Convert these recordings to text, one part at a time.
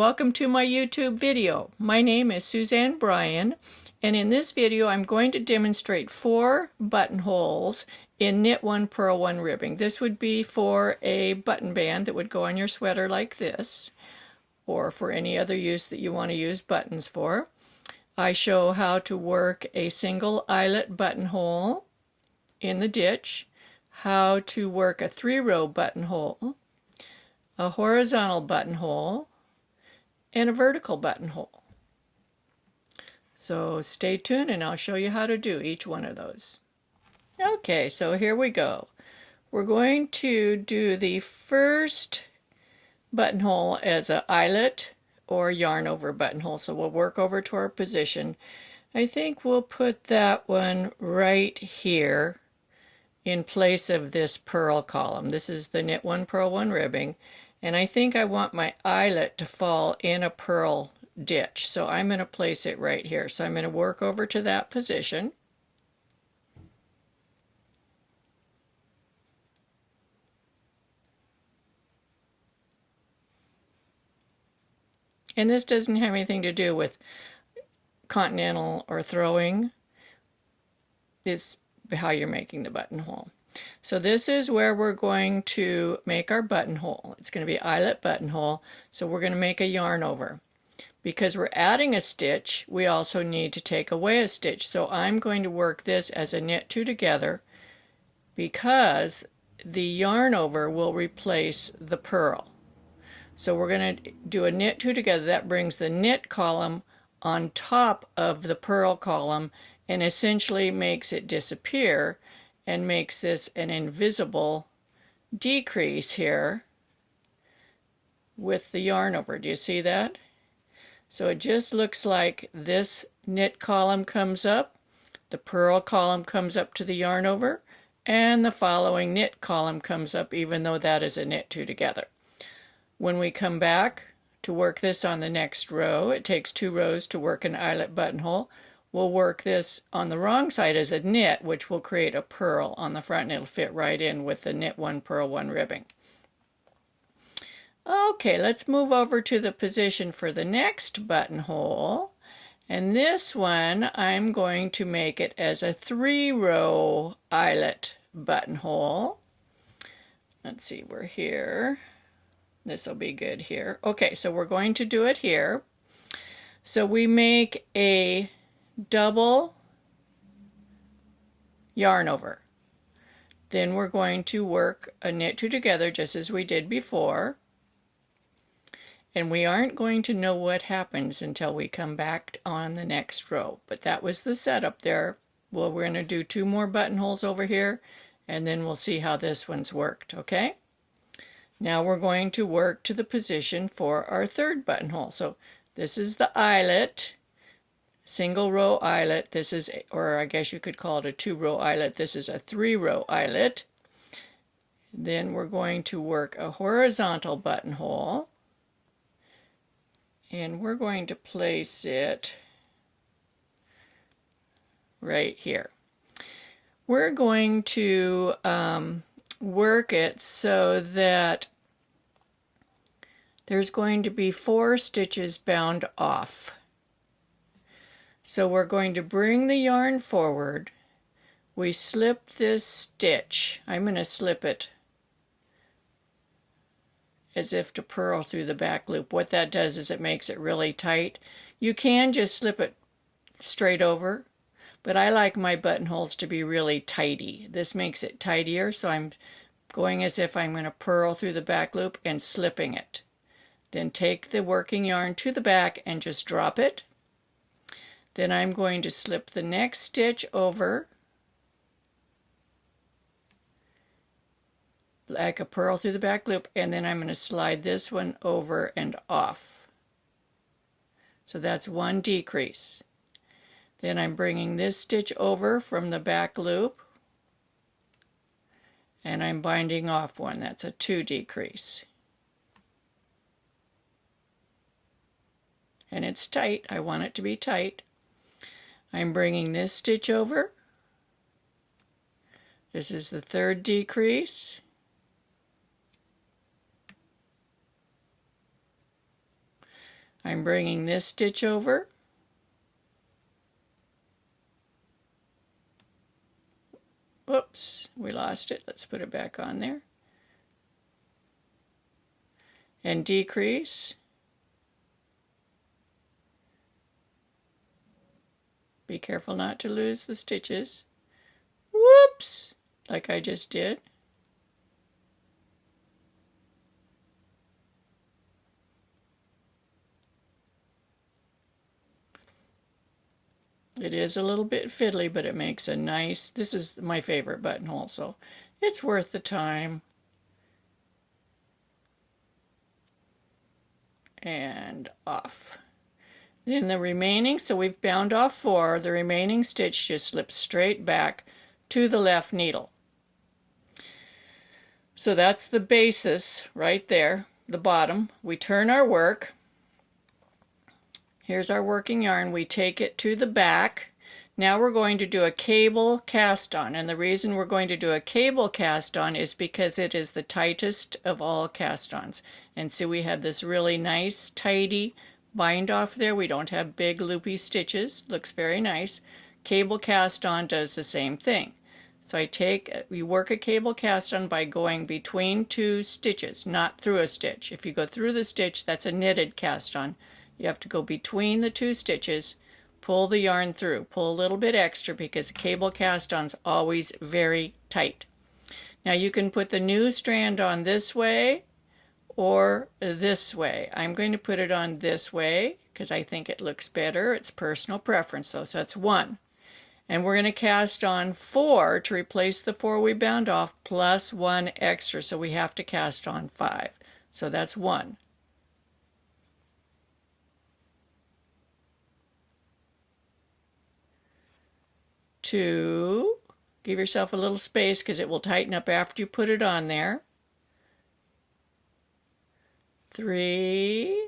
welcome to my YouTube video. My name is Suzanne Bryan, and in this video I'm going to demonstrate 4 buttonholes in knit 1 purl 1 ribbing. This would be for a button band that would go on your sweater like this, or for any other use that you want to use buttons for. I show how to work a single eyelet buttonhole in the ditch, how to work a 3-row buttonhole, a horizontal buttonhole, and a vertical buttonhole. So stay tuned and I'll show you how to do each one of those. Okay, so here we go. We're going to do the first buttonhole as an eyelet or yarn over buttonhole. So we'll work over to our position. I think we'll put that one right here in place of this purl column. This is the knit 1 purl 1 ribbing. And I think I want my eyelet to fall in a purl ditch. So I'm going to place it right here. So I'm going to work over to that position. And this doesn't have anything to do with continental or throwing. It's how you're making the buttonhole. So this is where we're going to make our buttonhole. It's going to be eyelet buttonhole. So we're going to make a yarn over. Because we're adding a stitch, we also need to take away a stitch. So I'm going to work this as a knit 2 together because the yarn over will replace the purl. So we're going to do a knit 2 together. That brings the knit column on top of the purl column and essentially makes it disappear and makes this an invisible decrease here with the yarn over. Do you see that? So it just looks like this knit column comes up, the purl column comes up to the yarn over, and the following knit column comes up, even though that is a knit 2 together. When we come back to work this on the next row, it takes 2 rows to work an eyelet buttonhole. We'll work this on the wrong side as a knit, which will create a purl on the front, and it'll fit right in with the knit 1 purl 1 ribbing. Okay, let's move over to the position for the next buttonhole. And this one, I'm going to make it as a 3-row eyelet buttonhole. Let's see, we're here. This will be good here. Okay, so we're going to do it here. So we make a double yarn over. Then we're going to work a knit 2 together just as we did before. And we aren't going to know what happens until we come back on the next row. But that was the setup there. Well, we're going to do 2 more buttonholes over here, and then we'll see how this one's worked, okay? Now we're going to work to the position for our 3rd buttonhole. So this is the eyelet, single row eyelet. This is, or I guess you could call it a 2-row eyelet. This is a 3-row eyelet. Then we're going to work a horizontal buttonhole. And we're going to place it right here. We're going to work it so that there's going to be 4 stitches bound off. So we're going to bring the yarn forward. We slip this stitch. I'm going to slip it as if to purl through the back loop. What that does is it makes it really tight. You can just slip it straight over, but I like my buttonholes to be really tidy. This makes it tidier, so I'm going as if I'm going to purl through the back loop and slipping it. Then take the working yarn to the back and just drop it. Then I'm going to slip the next stitch over like a purl through the back loop, and then I'm going to slide this one over and off. So that's 1 decrease. Then I'm bringing this stitch over from the back loop, and I'm binding off 1. That's a 2 decrease. And it's tight. I want it to be tight. I'm bringing this stitch over. This is the 3rd decrease. I'm bringing this stitch over. Whoops, we lost it. Let's put it back on there. And decrease. Be careful not to lose the stitches. Whoops, like I just did. It is a little bit fiddly, but it makes a nice, this is my favorite buttonhole, so it's worth the time. And off. Then the remaining, so we've bound off 4, the remaining stitch just slips straight back to the left needle. So that's the basis right there, the bottom. We turn our work. Here's our working yarn. We take it to the back. Now we're going to do a cable cast on, and the reason we're going to do a cable cast on is because it is the tightest of all cast ons. And so we have this really nice, tidy bind off there. We don't have big loopy stitches. Looks very nice. Cable cast on does the same thing. So we work a cable cast on by going between 2 stitches, not through a stitch. If you go through the stitch, that's a knitted cast on. You have to go between the 2 stitches, pull the yarn through, pull a little bit extra because a cable cast on's always very tight. Now you can put the new strand on this way or this way. I'm going to put it on this way because I think it looks better. It's personal preference though, so that's 1. And we're going to cast on 4 to replace the 4 we bound off plus 1 extra, so we have to cast on 5. So that's 1. 2, give yourself a little space because it will tighten up after you put it on there. 3,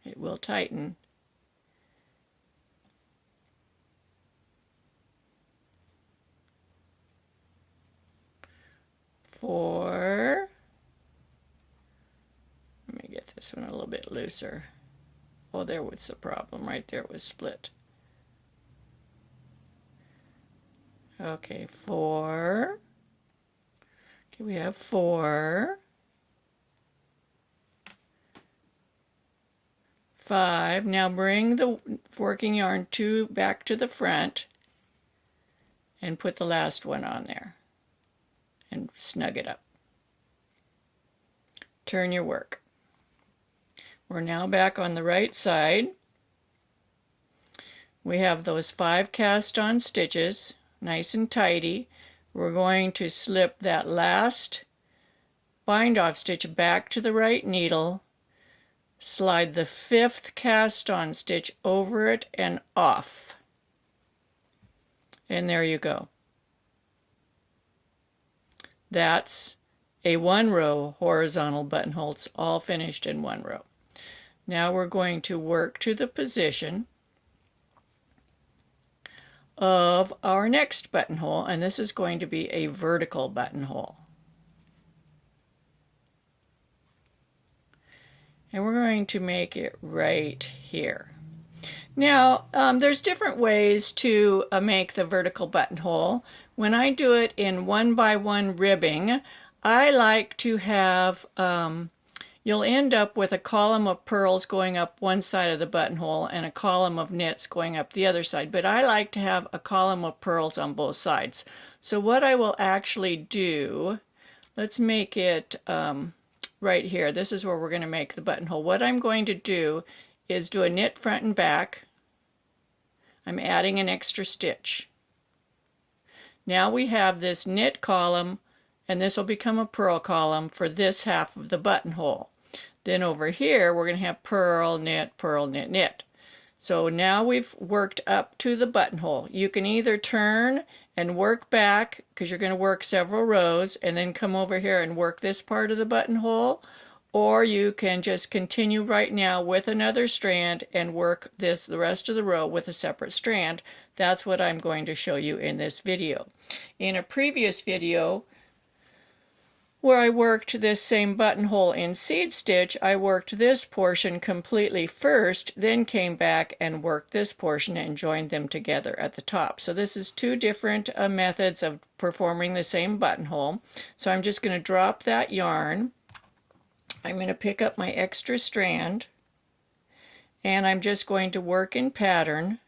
it will tighten. 4, let me get this one a little bit looser. Oh, there was the problem right there. It was split. Okay, 4. Okay, we have 4. 5. Now bring the working yarn back to the front and put the last one on there and snug it up. Turn your work. We're now back on the right side. We have those 5 cast on stitches, nice and tidy. We're going to slip that last bind off stitch back to the right needle, slide the 5th cast on stitch over it and off. And there you go. That's a 1-row horizontal buttonhole. It's all finished in 1 row. Now we're going to work to the position of our next buttonhole, and this is going to be a vertical buttonhole. And we're going to make it right here. Now, there's different ways to make the vertical buttonhole. When I do it in 1x1 ribbing, I like to have, you'll end up with a column of purls going up one side of the buttonhole and a column of knits going up the other side, but I like to have a column of purls on both sides. So what I will actually do, let's make it right here. This is where we're going to make the buttonhole. What I'm going to do is do a knit front and back. I'm adding an extra stitch. Now we have this knit column, and this will become a purl column for this half of the buttonhole. Then over here we're going to have purl, knit, knit. So now we've worked up to the buttonhole. You can either turn and work back, because you're going to work several rows, and then come over here and work this part of the buttonhole, or you can just continue right now with another strand and work the rest of the row with a separate strand. That's what I'm going to show you in this video. In a previous video, Where I worked this same buttonhole in seed stitch, I worked this portion completely first, then came back and worked this portion and joined them together at the top. So this is two different methods of performing the same buttonhole. So I'm just going to drop that yarn. I'm going to pick up my extra strand, and I'm just going to work in pattern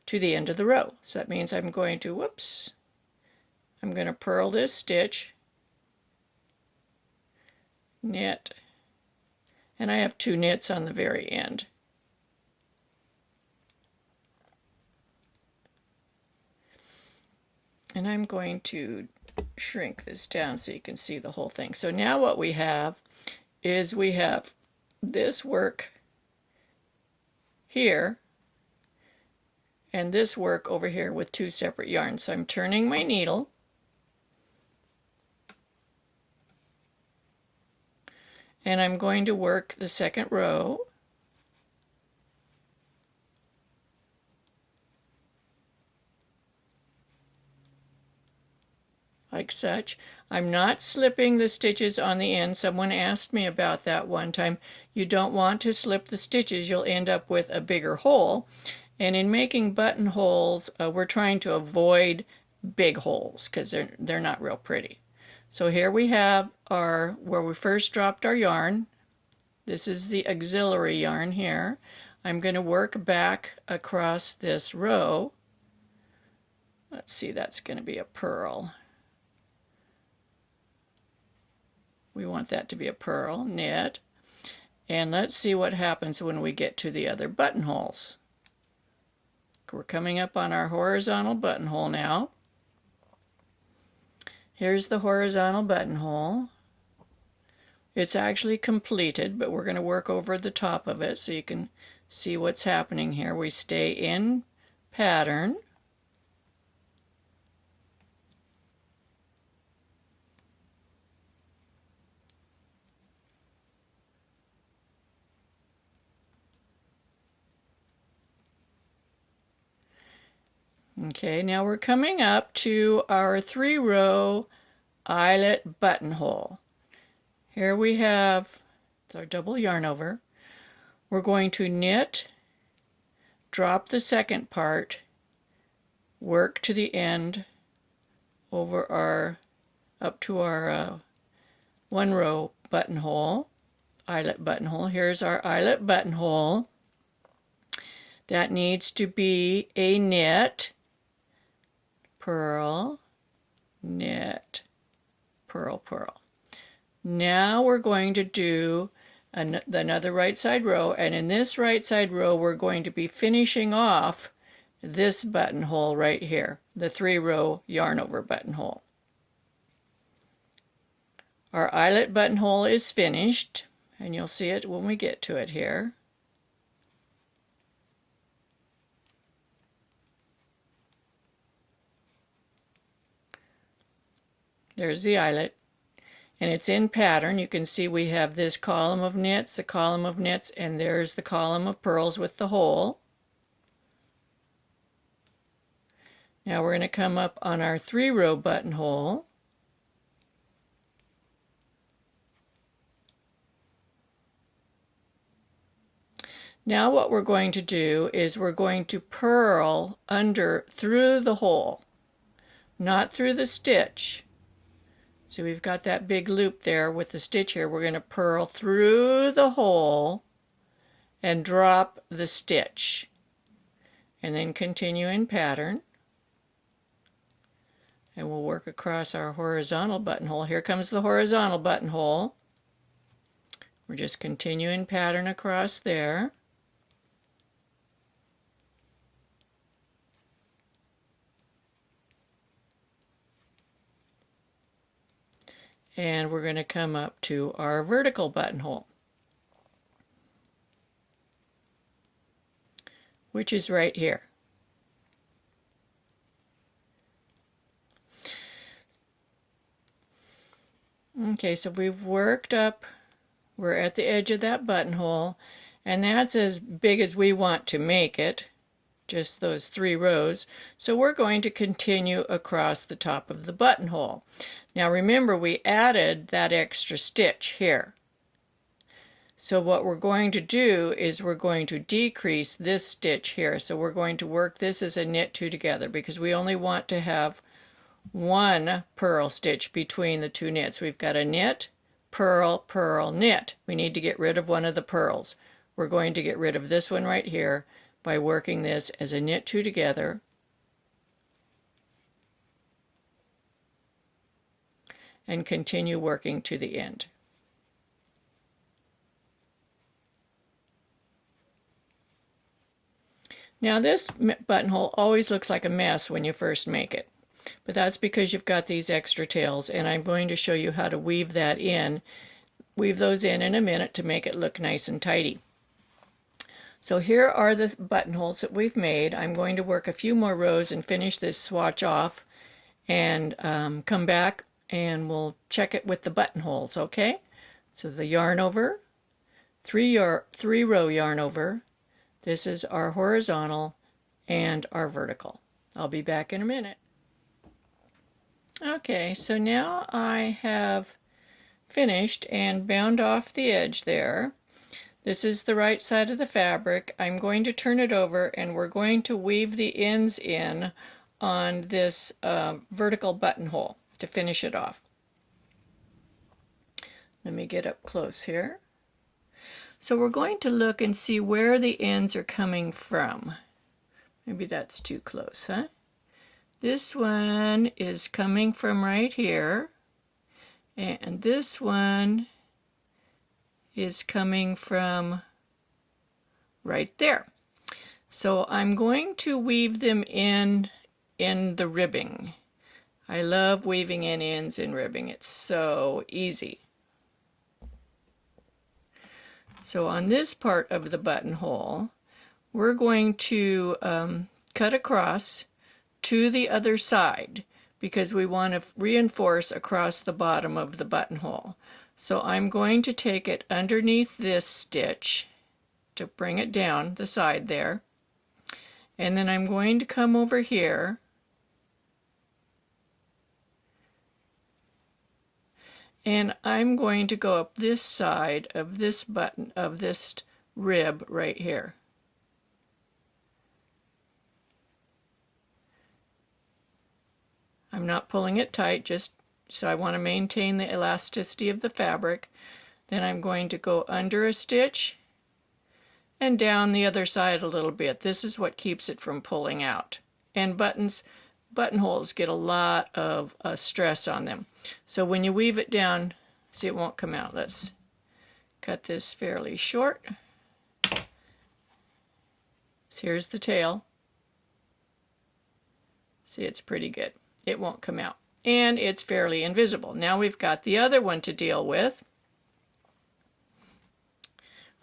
to the end of the row. So that means I'm going to, I'm going to purl this stitch, knit, and I have 2 knits on the very end. And I'm going to shrink this down so you can see the whole thing. So now what we have is we have this work here and this work over here with 2 separate yarns. So I'm turning my needle, and I'm going to work the second row, like such. I'm not slipping the stitches on the end. Someone asked me about that one time. You don't want to slip the stitches, you'll end up with a bigger hole. And in making buttonholes, we're trying to avoid big holes because they're not real pretty. So here we have our, where we first dropped our yarn. This is the auxiliary yarn here. I'm going to work back across this row. Let's see, that's going to be a purl. We want that to be a purl, knit. And let's see what happens when we get to the other buttonholes. We're coming up on our horizontal buttonhole now. Here's the horizontal buttonhole. It's actually completed, but we're going to work over the top of it so you can see what's happening here. We stay in pattern. Okay, now we're coming up to our 3-row eyelet buttonhole. Here we have, it's our double yarn over. We're going to knit, drop the second part, work to the end over our, up to our 1-row buttonhole, eyelet buttonhole. Here's our eyelet buttonhole. That needs to be a knit, purl, knit, purl, purl. Now we're going to do another right side row, and in this right side row we're going to be finishing off this buttonhole right here, the 3-row yarn over buttonhole. Our eyelet buttonhole is finished, and you'll see it when we get to it here. There's the eyelet, and it's in pattern. You can see we have this column of knits, a column of knits, and there's the column of purls with the hole. Now we're going to come up on our 3-row buttonhole. Now what we're going to do is we're going to purl under through the hole, not through the stitch. So we've got that big loop there with the stitch here. We're going to purl through the hole and drop the stitch, and then continue in pattern. And we'll work across our horizontal buttonhole. Here comes the horizontal buttonhole. We're just continuing pattern across there. And we're going to come up to our vertical buttonhole, which is right here. Okay, so we've worked up, we're at the edge of that buttonhole, and that's as big as we want to make it, just those 3 rows. So we're going to continue across the top of the buttonhole. Now remember, we added that extra stitch here. So what we're going to do is we're going to decrease this stitch here. So we're going to work this as a knit two together because we only want to have one purl stitch between the two knits. We've got a knit, purl, purl, knit. We need to get rid of one of the purls. We're going to get rid of this one right here by working this as a knit two together. And continue working to the end. Now this buttonhole always looks like a mess when you first make it, but that's because you've got these extra tails, and I'm going to show you how to weave that in. Weave those in a minute to make it look nice and tidy. So here are the buttonholes that we've made. I'm going to work a few more rows and finish this swatch off and come back and we'll check it with the buttonholes, okay? So the yarn over, three row yarn over. This is our horizontal and our vertical. I'll be back in a minute. Okay, so now I have finished and bound off the edge there. This is the right side of the fabric. I'm going to turn it over and we're going to weave the ends in on this vertical buttonhole to finish it off. Let me get up close here. So we're going to look and see where the ends are coming from. Maybe that's too close, huh? This one is coming from right here, and this one is coming from right there. So I'm going to weave them in the ribbing. I love weaving in ends in ribbing. It's so easy. So on this part of the buttonhole, we're going to cut across to the other side because we want to reinforce across the bottom of the buttonhole. So I'm going to take it underneath this stitch to bring it down the side there, and then I'm going to come over here and I'm going to go up this side of this button, of this rib right here. I'm not pulling it tight, just so I want to maintain the elasticity of the fabric. Then I'm going to go under a stitch and down the other side a little bit. This is what keeps it from pulling out. And buttonholes get a lot of stress on them. So when you weave it down, see, it won't come out. Let's cut this fairly short. So here's the tail. See, it's pretty good. It won't come out. And it's fairly invisible. Now we've got the other one to deal with.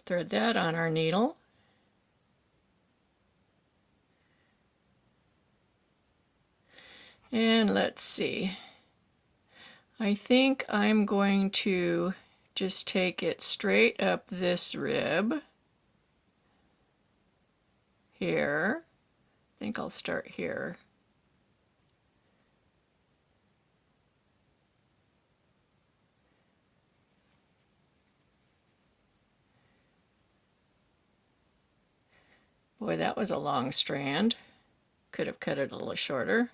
Thread that on our needle. And let's see. I think I'm going to just take it straight up this rib here. I think I'll start here. Boy, that was a long strand. Could have cut it a little shorter.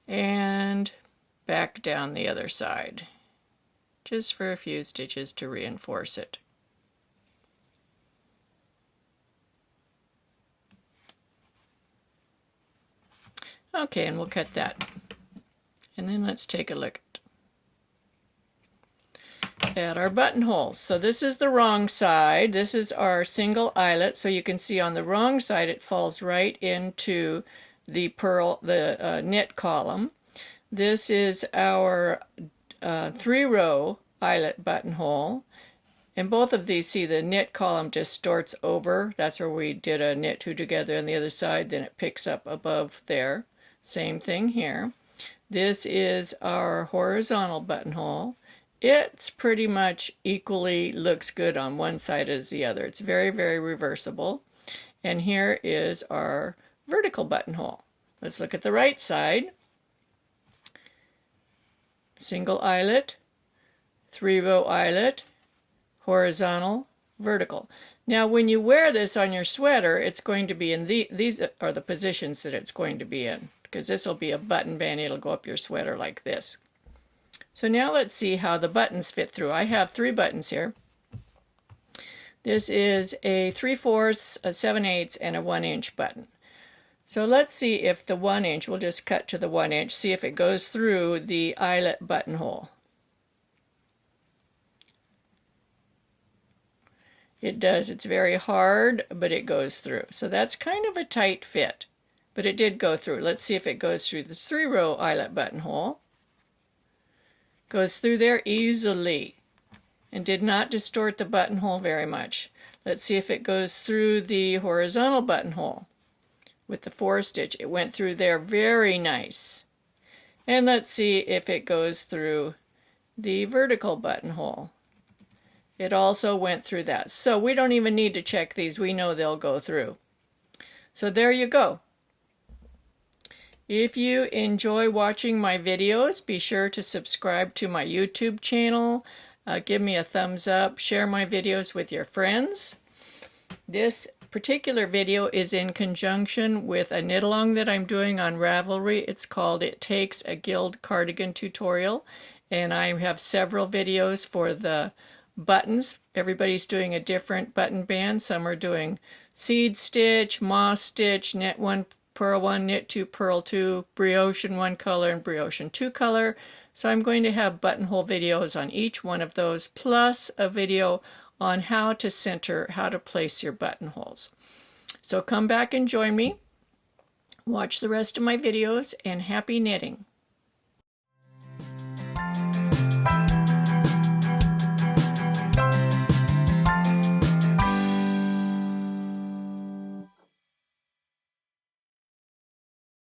And back down the other side, just for a few stitches to reinforce it. Okay, and we'll cut that. And then let's take a look at our buttonholes. So this is the wrong side. This is our single eyelet. So you can see on the wrong side it falls right into the knit column. This is our 3-row eyelet buttonhole. And both of these, see, the knit column just starts over. That's where we did a knit two together on the other side. Then it picks up above there. Same thing here. This is our horizontal buttonhole. It's pretty much equally looks good on one side as the other. It's very, very reversible. And here is our vertical buttonhole. Let's look at the right side. single eyelet, 3-row eyelet, horizontal, vertical. Now when you wear this on your sweater, it's going to be in these are the positions that it's going to be in, because this will be a button band. It'll go up your sweater like this. So now let's see how the buttons fit through. I have 3 buttons here. This is a 3/4, a 7/8, and a 1-inch button. So let's see if the 1-inch, we'll just cut to the 1-inch, see if it goes through the eyelet buttonhole. It does. It's very hard, but it goes through. So that's kind of a tight fit, but it did go through. Let's see if it goes through the 3-row eyelet buttonhole. Goes through there easily and did not distort the buttonhole very much. Let's see if it goes through the horizontal buttonhole with the 4-stitch. It went through there very nice. And let's see if it goes through the vertical buttonhole. It also went through that. So we don't even need to check these. We know they'll go through. So there you go. If you enjoy watching my videos, be sure to subscribe to my YouTube channel. Give me a thumbs up. Share my videos with your friends. This particular video is in conjunction with a knit-along that I'm doing on Ravelry. It's called It Takes a Guild Cardigan Tutorial. And I have several videos for the buttons. Everybody's doing a different button band. Some are doing seed stitch, moss stitch, knit 1, purl 1, knit 2, purl 2, brioche in 1 color and brioche in 2 color. So I'm going to have buttonhole videos on each one of those, plus a video on how to center, how to place your buttonholes. So come back and join me. Watch the rest of my videos, and happy knitting.